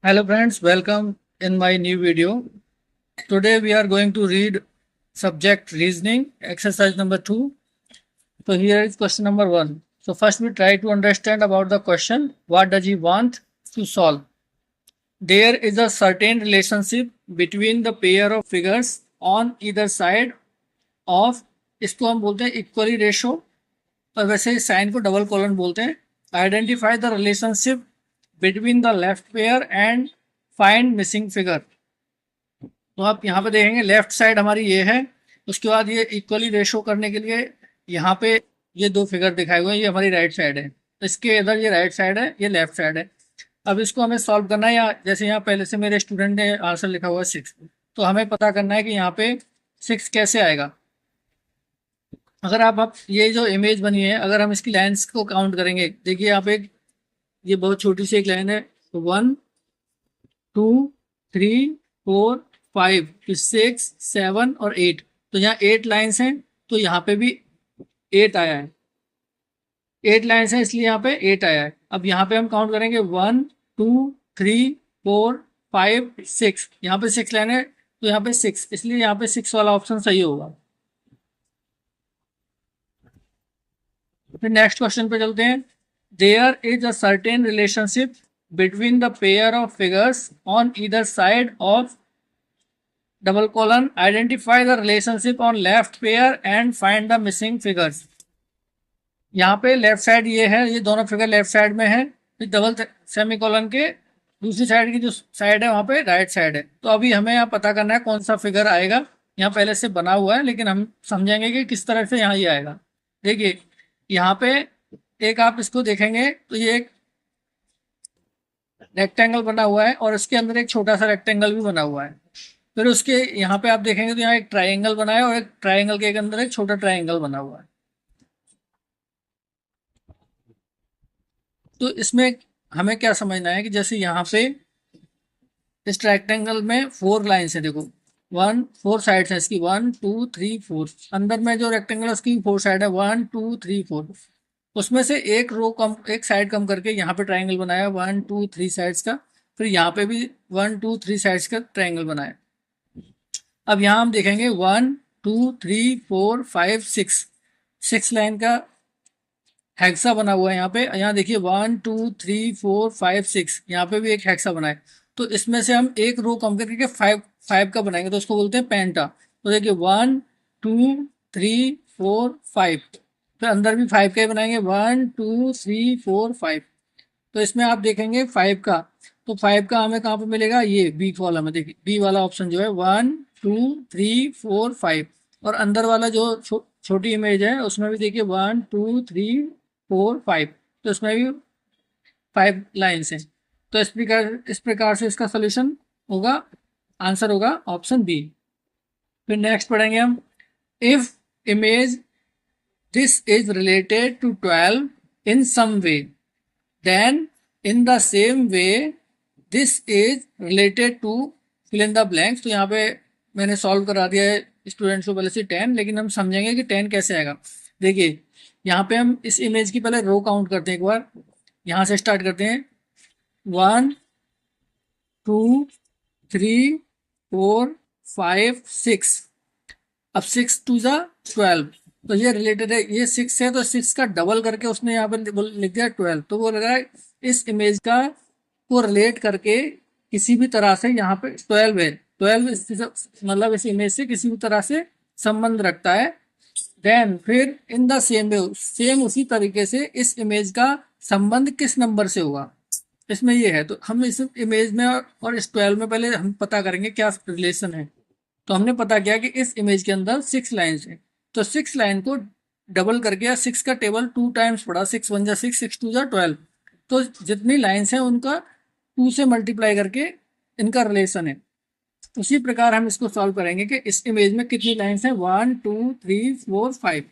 Hello friends, welcome in my new video. Today we are going to read subject reasoning, exercise number 2. So here is question number 1. So first we try to understand about the question, what does he want to solve? There is a certain relationship between the pair of figures on either side of, इसको हम बोलते हैं equally ratio, और वैसे sign को double colon बोलते हैं. Identify the relationship between the left pair and find missing figure. तो आप यहाँ पे देखेंगे लेफ्ट साइड हमारी ये है, उसके बाद ये इक्वली रेशो करने के लिए यहाँ पे ये दो फिगर दिखाए हुए हैं, ये हमारी राइट साइड है. तो इसके इधर ये राइट साइड है, ये लेफ्ट साइड है. अब इसको हमें सॉल्व करना है, या जैसे यहाँ पहले से मेरे स्टूडेंट ने आंसर लिखा हुआ है 6, तो हमें पता करना है कि यहाँ पे 6 कैसे आएगा. अगर आप ये जो इमेज बनी है, अगर हम इसकी लाइन्स को काउंट करेंगे, देखिए यहाँ पे ये बहुत छोटी सी एक लाइन है, 1 2 3 4 5 6 7 और 8. तो यहाँ 8 लाइन्स हैं, तो यहाँ पे भी 8 आया है. 8 लाइन्स हैं इसलिए यहाँ पे 8 आया है. अब यहाँ पे हम काउंट करेंगे 1 2 3 4 5 6. यहाँ पे 6 लाइन है, तो यहाँ पे 6, इसलिए यहाँ पे 6 वाला ऑप्शन सही होगा. फिर नेक्स्ट क्वेश्चन पे चलते हैं. There is a certain relationship between the pair of figures on either side of double colon. Identify the relationship on left pair and find the missing figures. यहाँ पे लेफ्ट साइड ये है, ये दोनों figure left side में है, फिर double semi colon के दूसरी साइड की जो साइड है वहाँ पे राइट साइड है. तो अभी हमें यहाँ पता करना है कौन सा फिगर आएगा. यहाँ पहले से बना हुआ है, लेकिन हम समझेंगे कि किस तरह से यहाँ ये आएगा. देखिए यहाँ पे एक आप इसको देखेंगे तो ये एक रेक्टेंगल बना हुआ है, और इसके अंदर एक छोटा सा रेक्टेंगल भी बना हुआ है. फिर उसके यहाँ पे आप देखेंगे तो यहाँ एक ट्राइंगल बना है, और एक ट्राइंगल के अंदर एक छोटा ट्राइंगल बना हुआ है. तो इसमें हमें क्या समझना है कि जैसे यहाँ पे इस रेक्टेंगल में 4 लाइन्स है, देखो 4 साइड्स है इसकी, 1 2 3 4. अंदर में जो रेक्टेंगल है उसकी 4 साइड है, 1 2 3 4. उसमें से एक रो कम, एक साइड कम करके यहाँ पे ट्राइंगल बनाया 1 2 3 साइड्स का. फिर यहाँ पे भी 1 2 3 साइड्स का ट्राइंगल बनाया. अब यहाँ हम देखेंगे 1 2 3 4 5 6, 6 लाइन का हेक्सा बना हुआ है यहाँ पे. यहाँ देखिए 1 2 3 4 5 6, यहाँ पे भी एक हेक्सा बना है. तो इसमें से हम एक रो कम करके 5 का बनाएंगे, तो उसको बोलते हैं पेंटा. तो देखिए 1 2 3 4 5, फिर अंदर भी 5 का ही बनाएंगे, 1 2 3 4 5. तो इसमें आप देखेंगे 5 का, तो 5 का हमें कहाँ पे मिलेगा, ये बी कॉलम में. देखिए बी वाला ऑप्शन जो है 1 2 3 4 5. और अंदर वाला जो छोटी इमेज है उसमें भी देखिए 1 2 3 4 5. तो इसमें भी 5 लाइन्स हैं. तो इस प्रकार से इसका सोल्यूशन होगा, आंसर होगा ऑप्शन बी. फिर नेक्स्ट पढ़ेंगे हम. If image this is related to 12 in some way, then in the same way this is related to fill in the blanks. तो यहाँ पे मैंने सॉल्व करा दिया है स्टूडेंट्स को पहले से 10, लेकिन हम समझेंगे कि 10 कैसे आएगा. देखिए यहाँ पे हम इस इमेज की पहले रो काउंट करते हैं एक बार. यहाँ से स्टार्ट करते हैं, 1 2 3 4 5 6. अब 6 2 जा 12, तो ये रिलेटेड है, ये 6 है, तो 6 का डबल करके उसने यहाँ पर लिख दिया 12. तो वो लग रहा है इस इमेज का को रिलेट करके किसी भी तरह से यहाँ पे 12 है, 12 मतलब इस इमेज से किसी भी तरह से संबंध रखता है. देन फिर in the same way, same उसी तरीके से इस इमेज का संबंध किस नंबर से होगा, इसमें ये है. तो हम इस इमेज में और इस 12 में पहले हम पता करेंगे क्या रिलेशन है. तो हमने पता किया कि इस इमेज के अंदर 6 लाइन्स हैं, तो 6 लाइन को डबल करके, या 6 का टेबल 2 टाइम्स पढ़ा, 6 1 जा 6 6 2 जा 12. तो जितनी लाइन्स हैं उनका 2 से मल्टीप्लाई करके इनका रिलेशन है. उसी प्रकार हम इसको सॉल्व करेंगे कि इस इमेज में कितनी लाइन्स हैं, 1 2 3 4 5,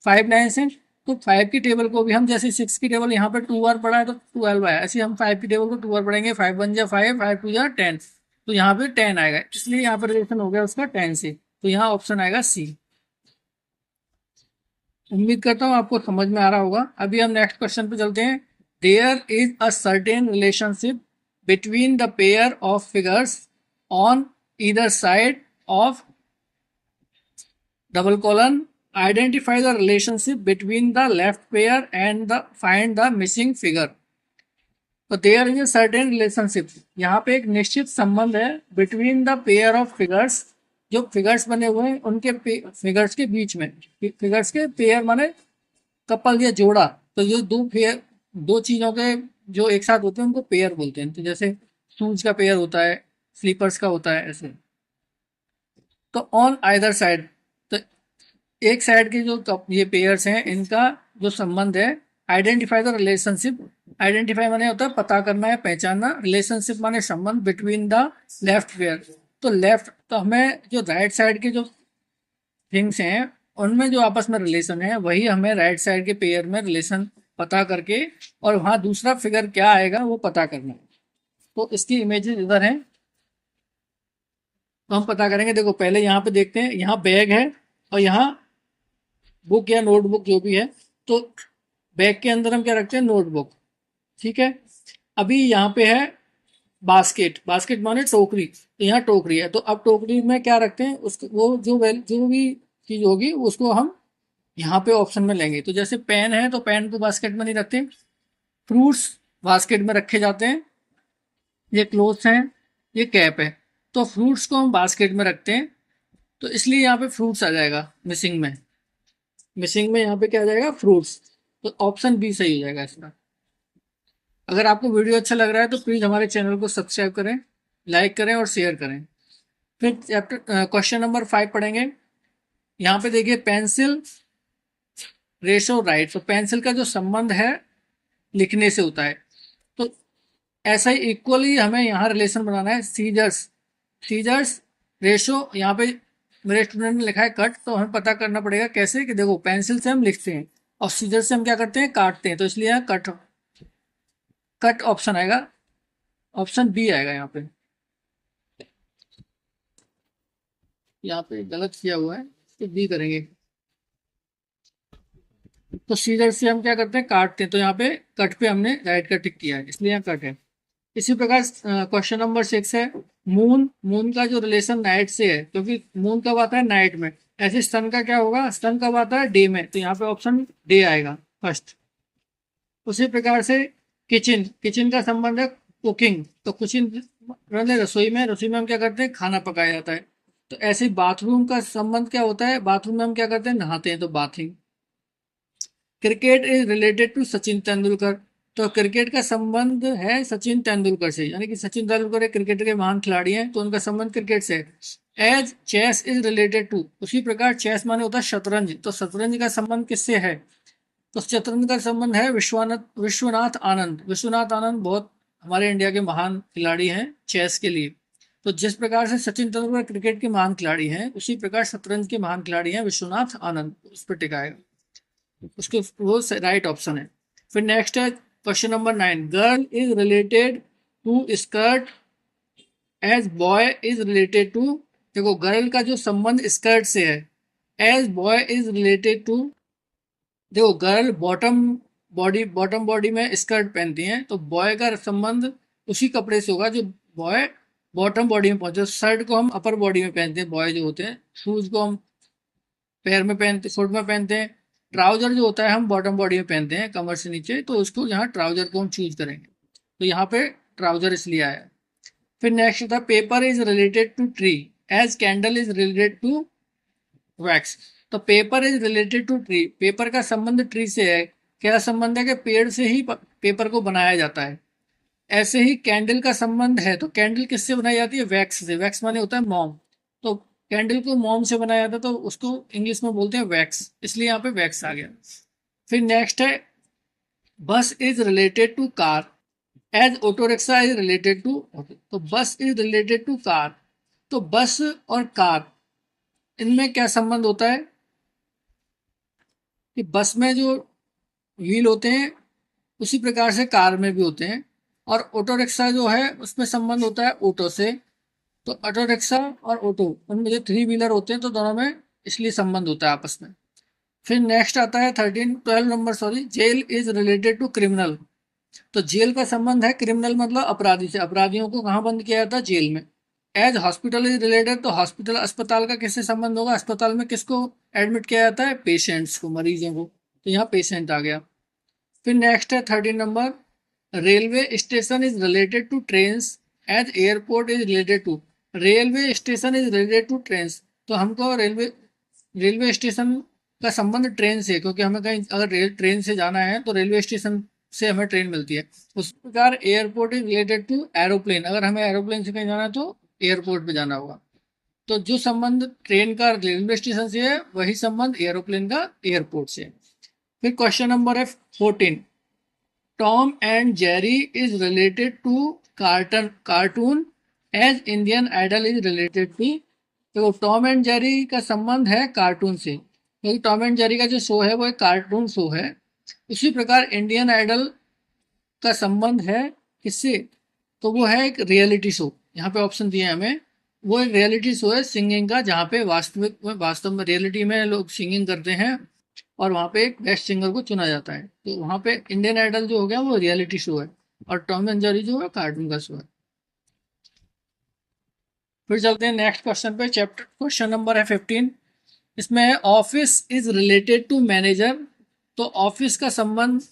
5 लाइन्स हैं. तो 5 की टेबल को भी हम, जैसे 6 की टेबल यहाँ पे 2 बार पढ़ा है तो 12 आया, ऐसे हम 5 की टेबल को 2 बार पढ़ेंगे, 5 1 जा 5 5 2 जा 10. तो यहाँ पे 10 आएगा, इसलिए यहाँ पर रिलेशन हो गया उसका 10 से. तो यहाँ ऑप्शन आएगा सी. उम्मीद करता हूँ आपको समझ में आ रहा होगा. अभी हम नेक्स्ट क्वेश्चन पे चलते हैं. There is a certain relationship between the pair of figures on either side of double colon. Identify the relationship between the left pair and find the missing figure. तो there is a certain relationship, यहाँ पे एक निश्चित संबंध है between the pair of figures, जो figures बने हुए हैं उनके फिगर्स के बीच में। फिगर्स के पेयर माने कपल या जोड़ा, तो जो दो पेयर, दो चीजों के जो एक साथ होते हैं उनको पेयर बोलते हैं। तो जैसे शूज का पेयर होता है, स्लीपर्स का होता है, ऐसे। तो ऑन आइदर साइड, तो एक साइड के जो ये पेयर्स हैं इनका जो संबंध है, आइडेंटिफाई द रिलेशनशिप। आइडेंटिफाई माने होता है पता करना है, पहचानना। रिलेशनशिप माने संबंध बिटवीन द लेफ्ट पेयर। तो लेफ्ट, तो हमें जो राइट साइड के जो थिंग्स हैं उनमें जो आपस में रिलेशन है वही हमें राइट साइड के पेयर में रिलेशन पता करके और वहां दूसरा फिगर क्या आएगा वो पता करना है। तो इसकी इमेजेस इधर हैं, तो हम पता करेंगे। देखो पहले यहाँ पे देखते हैं, यहाँ बैग है और यहाँ बुक या नोटबुक जो भी है। तो बैग के अंदर हम क्या रखते हैं, नोटबुक, ठीक है। अभी यहाँ पे है बास्केट, बास्केट माने टोकरी, तो यहाँ टोकरी है। तो अब टोकरी में क्या रखते हैं, उसको वो जो भी चीज होगी उसको हम यहाँ पे ऑप्शन में लेंगे। तो जैसे पेन है तो पेन को बास्केट में नहीं रखते, फ्रूट्स बास्केट में रखे जाते हैं। ये क्लोथ्स हैं, ये कैप है, तो फ्रूट्स को हम बास्केट में रखते हैं, तो इसलिए यहाँ पे फ्रूट्स आ जाएगा मिसिंग में। मिसिंग में यहाँ पे क्या आ जाएगा, फ्रूट्स। तो ऑप्शन बी सही हो जाएगा इसका। अगर आपको वीडियो अच्छा लग रहा है तो प्लीज़ हमारे चैनल को सब्सक्राइब करें, लाइक करें और शेयर करें। फिर चैप्टर क्वेश्चन नंबर 5 पढ़ेंगे। यहाँ पे देखिए पेंसिल रेशो राइट। तो पेंसिल का जो संबंध है लिखने से होता है, तो ऐसा ही इक्वली हमें यहाँ रिलेशन बनाना है। सीजर्स, सीजर्स रेशो, यहाँ पे मेरे स्टूडेंट ने लिखा है कट, तो हमें पता करना पड़ेगा कैसे, कि देखो पेंसिल से हम लिखते हैं और सीजर से हम क्या करते हैं, काटते हैं। तो इसलिए यहाँ कट, कट ऑप्शन आएगा, ऑप्शन बी आएगा। यहाँ पे गलत किया हुआ है, तो बी करेंगे। तो सीजर से हम क्या करते हैं, काटते हैं। तो यहाँ पे कट पे हमने राइट का टिक किया है, इसलिए यहाँ कट है। इसी प्रकार क्वेश्चन नंबर 6 है मून। मून का जो रिलेशन नाइट से है, क्योंकि मून कब आता है, नाइट में। ऐसे सन का क्या होगा, सन कब आता है, डे में। तो यहाँ पे ऑप्शन डे आएगा फर्स्ट। उसी प्रकार से किचन, किचन का संबंध है कुकिंग। तो किचन रसोई में, रसोई में हम क्या करते हैं, खाना पकाया जाता है। तो ऐसे बाथरूम का संबंध क्या होता है, बाथरूम में हम क्या करते हैं, नहाते हैं, तो bathing. Cricket is related to Sachin Tendulkar. तो क्रिकेट का संबंध है सचिन तेंदुलकर से, यानी कि सचिन तेंदुलकर एक क्रिकेट के महान खिलाड़ी हैं, तो उनका संबंध क्रिकेट से है। As chess is related to, उसी प्रकार चेस माने होता है शतरंज। तो शतरंज का संबंध किससे है, तो शतरंज का संबंध है विश्वनाथ आनंद। विश्वनाथ आनंद बहुत हमारे इंडिया के महान खिलाड़ी हैं चेस के लिए। तो जिस प्रकार से सचिन तेंदुलकर क्रिकेट के महान खिलाड़ी हैं, उसी प्रकार शतरंज के महान खिलाड़ी हैं विश्वनाथ आनंद। उस पर टिकाएगा, उसके वो राइट ऑप्शन है। फिर नेक्स्ट है question number 9। Girl is related to skirt as boy is related to. देखो गर्ल का जो संबंध स्कर्ट से है, as boy is related to. देखो गर्ल बॉटम बॉडी में स्कर्ट पहनती हैं, तो बॉय का संबंध उसी कपड़े से होगा जो बॉय बॉटम बॉडी में पहुंचे। शर्ट को हम अपर बॉडी में पहनते हैं, बॉय जो होते हैं। शूज को हम पैर में पहनते, फुट में पहनते हैं। ट्राउजर जो होता है हम बॉटम बॉडी में पहनते हैं, कमर से नीचे। तो उसको यहाँ ट्राउजर को हम चूज करेंगे, तो यहाँ पे ट्राउजर इसलिए आया। फिर नेक्स्ट था paper is related to tree as candle is related to wax. तो paper is related to tree, paper का संबंध ट्री से है। क्या संबंध है, कि पेड़ से ही पेपर को बनाया जाता है। ऐसे ही कैंडल का संबंध है, तो कैंडल किससे बनाई जाती है, वैक्स से। वैक्स माने होता है मोम, तो कैंडल को मोम से बनाया जाता है, तो उसको इंग्लिश में बोलते हैं वैक्स, इसलिए यहाँ पे वैक्स आ गया। फिर नेक्स्ट है bus is related to car as auto rickshaw is related to. तो bus is related to car, तो बस और कार इनमें क्या संबंध होता है, कि बस में जो व्हील होते हैं उसी प्रकार से कार में भी होते हैं। और ऑटो रिक्शा जो है उसमें संबंध होता है ऑटो से। तो ऑटो रिक्शा और ऑटो, उनमें जो 3 व्हीलर होते हैं, तो दोनों में इसलिए संबंध होता है आपस में। फिर नेक्स्ट आता है 12 number, sorry. Jail is related to criminal तो जेल का संबंध है क्रिमिनल मतलब अपराधी से, अपराधियों को कहाँ बंद किया जाता है, जेल में। एज हॉस्पिटल इज रिलेटेड, तो हॉस्पिटल अस्पताल का किससे संबंध होगा, अस्पताल में किसको एडमिट किया जाता है, पेशेंट्स को, मरीजों को, तो यहाँ पेशेंट आ गया। फिर नेक्स्ट है 13 number, railway station is related to train as airport is related to, railway station is related to train, तो हमको रेलवे रेलवे स्टेशन का संबंध ट्रेन से, क्योंकि हमें कहीं अगर ट्रेन से जाना है तो रेलवे स्टेशन से हमें ट्रेन मिलती है। उस प्रकार airport is related to aeroplane, अगर हमें एरोप्लेन से कहीं जाना है तो एयरपोर्ट पे जाना होगा। तो जो संबंध ट्रेन का रेलवे स्टेशन से है वही संबंध एरोप्लेन का एयरपोर्ट से। फिर क्वेश्चन नंबर है 14, Tom and Jerry is related to cartoon as Indian Idol is related to, तो टॉम एंड जेरी का संबंध है कार्टून से, क्योंकि टॉम एंड जेरी का जो शो है वो एक कार्टून शो है। उसी प्रकार इंडियन आइडल का संबंध है किससे, तो वो है एक रियलिटी शो, यहाँ पे ऑप्शन दिए हैं हमें, वो एक रियलिटी शो है सिंगिंग का, जहाँ पे वास्तव में रियलिटी में लोग सिंगिंग करते हैं और वहाँ पे एक बेस्ट सिंगर को चुना जाता है। तो वहाँ पे इंडियन आइडल जो हो गया वो रियलिटी शो है और टॉम एंड जेरी जो है कार्टून का शो है। फिर चलते हैं नेक्स्ट क्वेश्चन पे, चैप्टर क्वेश्चन नंबर है 15, इसमें है office is related to manager, तो ऑफिस का संबंध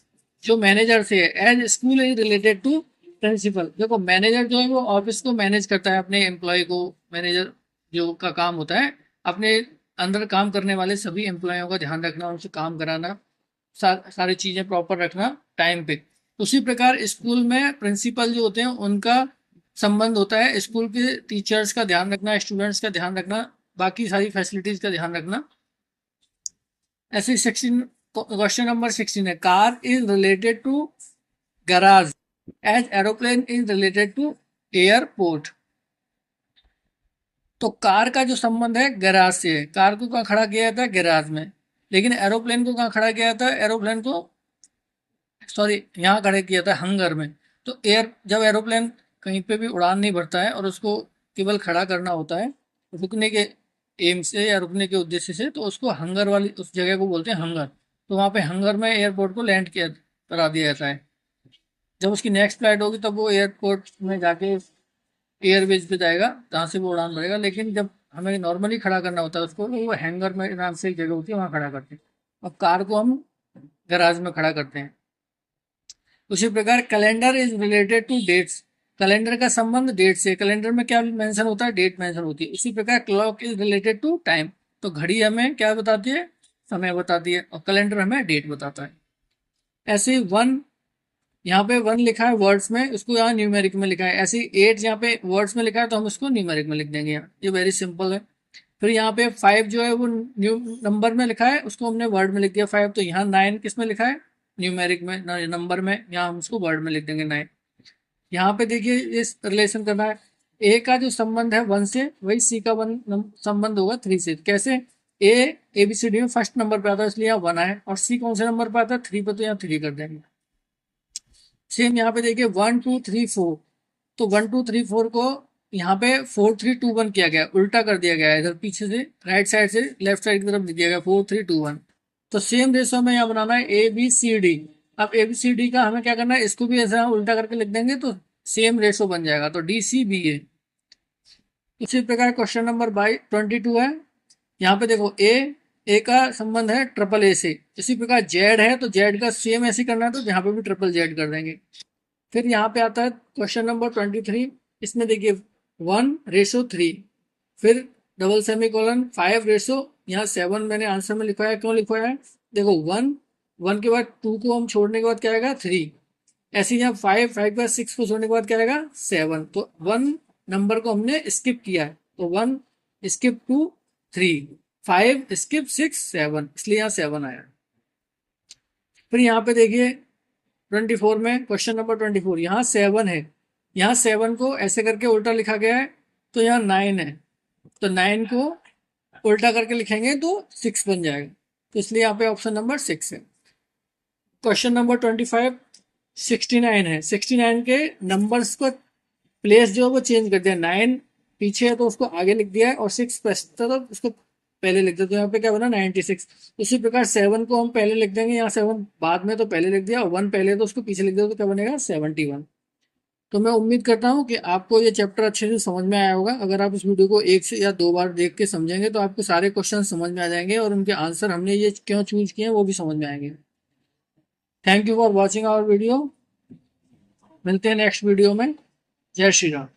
जो मैनेजर से है, as school is related to principal. देखो मैनेजर जो है वो ऑफिस को मैनेज करता है, अपने एम्प्लॉय को, मैनेजर जो का काम होता है अपने अंदर काम करने वाले सभी एम्प्लॉयों का ध्यान रखना, उनसे काम कराना, सारी चीज़ें प्रॉपर रखना टाइम पे। उसी प्रकार स्कूल में प्रिंसिपल जो होते हैं उनका संबंध होता है स्कूल के टीचर्स का ध्यान रखना, स्टूडेंट्स का ध्यान रखना, बाकी सारी फैसिलिटीज का ध्यान रखना। ऐसे 16 क्वेश्चन नंबर 16 है, car is related to garage as aeroplane is related to airport. तो कार का जो संबंध है गैराज से है, कार को कहाँ खड़ा किया जाता है, गैराज में, लेकिन एरोप्लेन को कहाँ खड़ा किया जाता है, एरोप्लेन को सॉरी यहाँ खड़े किया था हंगर में। तो जब एरोप्लेन कहीं पे भी उड़ान नहीं भरता है और उसको केवल खड़ा करना होता है रुकने के एम से या रुकने के उद्देश्य से, तो उसको हंगर वाली उस जगह को बोलते हैं हंगर। तो वहाँ पे हंगर में एयरपोर्ट को लैंड किया करा दिया जाता है। जब उसकी नेक्स्ट फ्लाइट होगी तब वो एयरपोर्ट में जाके एयरवेज पे जाएगा जहाँ से वो उड़ान भरेगा, लेकिन जब हमें नॉर्मली खड़ा करना होता है उसको तो वो हैंगर में नाम से एक जगह होती है वहाँ खड़ा करते हैं। अब कार को हम गैराज में खड़ा करते हैं। उसी प्रकार calendar is related to dates, calendar का संबंध डेट से, कैलेंडर में क्या मेंशन होता है, डेट मेंशन होती है। इसी प्रकार clock is related to time, तो घड़ी हमें क्या बताती है, समय बताती है, और कैलेंडर हमें डेट बताता है। ऐसे वन, यहाँ पे वन लिखा है वर्ड्स में, उसको यहाँ न्यूमेरिक में लिखा है। ऐसे 8 यहाँ पे वर्ड्स में लिखा है तो हम उसको न्यूमेरिक में लिख देंगे यहाँ, ये वेरी सिंपल है। फिर यहाँ पे 5 जो है वो न्यू नंबर में लिखा है, उसको हमने वर्ड में लिख दिया 5। तो यहाँ 9 किस में लिखा है, न्यूमेरिक में, नंबर में, यहाँ हम उसको वर्ड में लिख देंगे 9। यहाँ पे देखिए इस रिलेशन करना है, ए का जो संबंध है 1 से, वही सी का संबंध होगा 3 से। कैसे, ए बी सी डी में फर्स्ट नंबर पे आता है इसलिए यहाँ 1 आए, और सी कौन से नंबर पे आता है 3 पे, तो यहाँ 3 कर देंगे। सेम यहाँ पे देखिए 1 2 3 4, तो 1 2 3 4 को यहाँ पे 4 3 2 1 किया गया, उल्टा कर दिया गया है, इधर पीछे से राइट साइड से लेफ्ट साइड की तरफ लिख दिया गया 4 3 2 1। तो सेम रेशो में यहाँ बनाना है ए बी सी डी। अब ए बी सी डी का हमें क्या करना है, इसको भी ऐसा उल्टा करके लिख देंगे तो सेम रेशो बन जाएगा, तो डी सी बी ए। इसी प्रकार क्वेश्चन नंबर 22 है, यहाँ पे देखो ए का संबंध है ट्रिपल ए से। इसी प्रकार जेड है तो जेड का सेम ऐसे करना है, तो यहाँ पे भी ट्रिपल जेड कर देंगे। फिर यहाँ पे आता है क्वेश्चन नंबर 23, इसमें देखिए 1:3, फिर डबल सेमी कोलन 5 यहाँ 7 मैंने आंसर में लिखवाया, क्यों लिखवाया है, देखो 1 के बाद 2 को हम छोड़ने के बाद क्या आएगा 3, ऐसे यहाँ 5 के बाद 6 को छोड़ने के बाद क्या आएगा 7, तो 1 नंबर को हमने स्किप किया है, तो 1 स्किप 2 3, 5 स्किप 6 7, इसलिए यहाँ 7 आया। फिर यहाँ पे देखिए 24 में, क्वेश्चन नंबर 24, यहाँ 7 है, यहाँ 7 को ऐसे करके उल्टा लिखा गया है, तो यहाँ 9 है, तो 9 को उल्टा करके लिखेंगे तो 6 बन जाएगा, तो इसलिए यहाँ पे ऑप्शन नंबर 6 है। क्वेश्चन नंबर 25 69 है, 69 के नंबर्स को प्लेस जो है वो चेंज कर दिया, 9 पीछे है तो उसको आगे लिख दिया है और 6 तरफ उसको पहले लिख देते, तो यहाँ पे क्या बना 96। उसी प्रकार 7 को हम पहले लिख देंगे, यहाँ 7 बाद में तो पहले लिख दिया, और 1 पहले तो उसको पीछे लिख दिया, तो क्या बनेगा 71। तो मैं उम्मीद करता हूँ कि आपको ये चैप्टर अच्छे से समझ में आया होगा। अगर आप इस वीडियो को 1 से या 2 बार देख के समझेंगे तो आपको सारे क्वेश्चन समझ में आ जाएंगे, और उनके आंसर हमने ये क्यों चूज किए हैं वो भी समझ में आएंगे। Thank you for watching our video. मिलते हैं नेक्स्ट वीडियो में। जय श्री राम।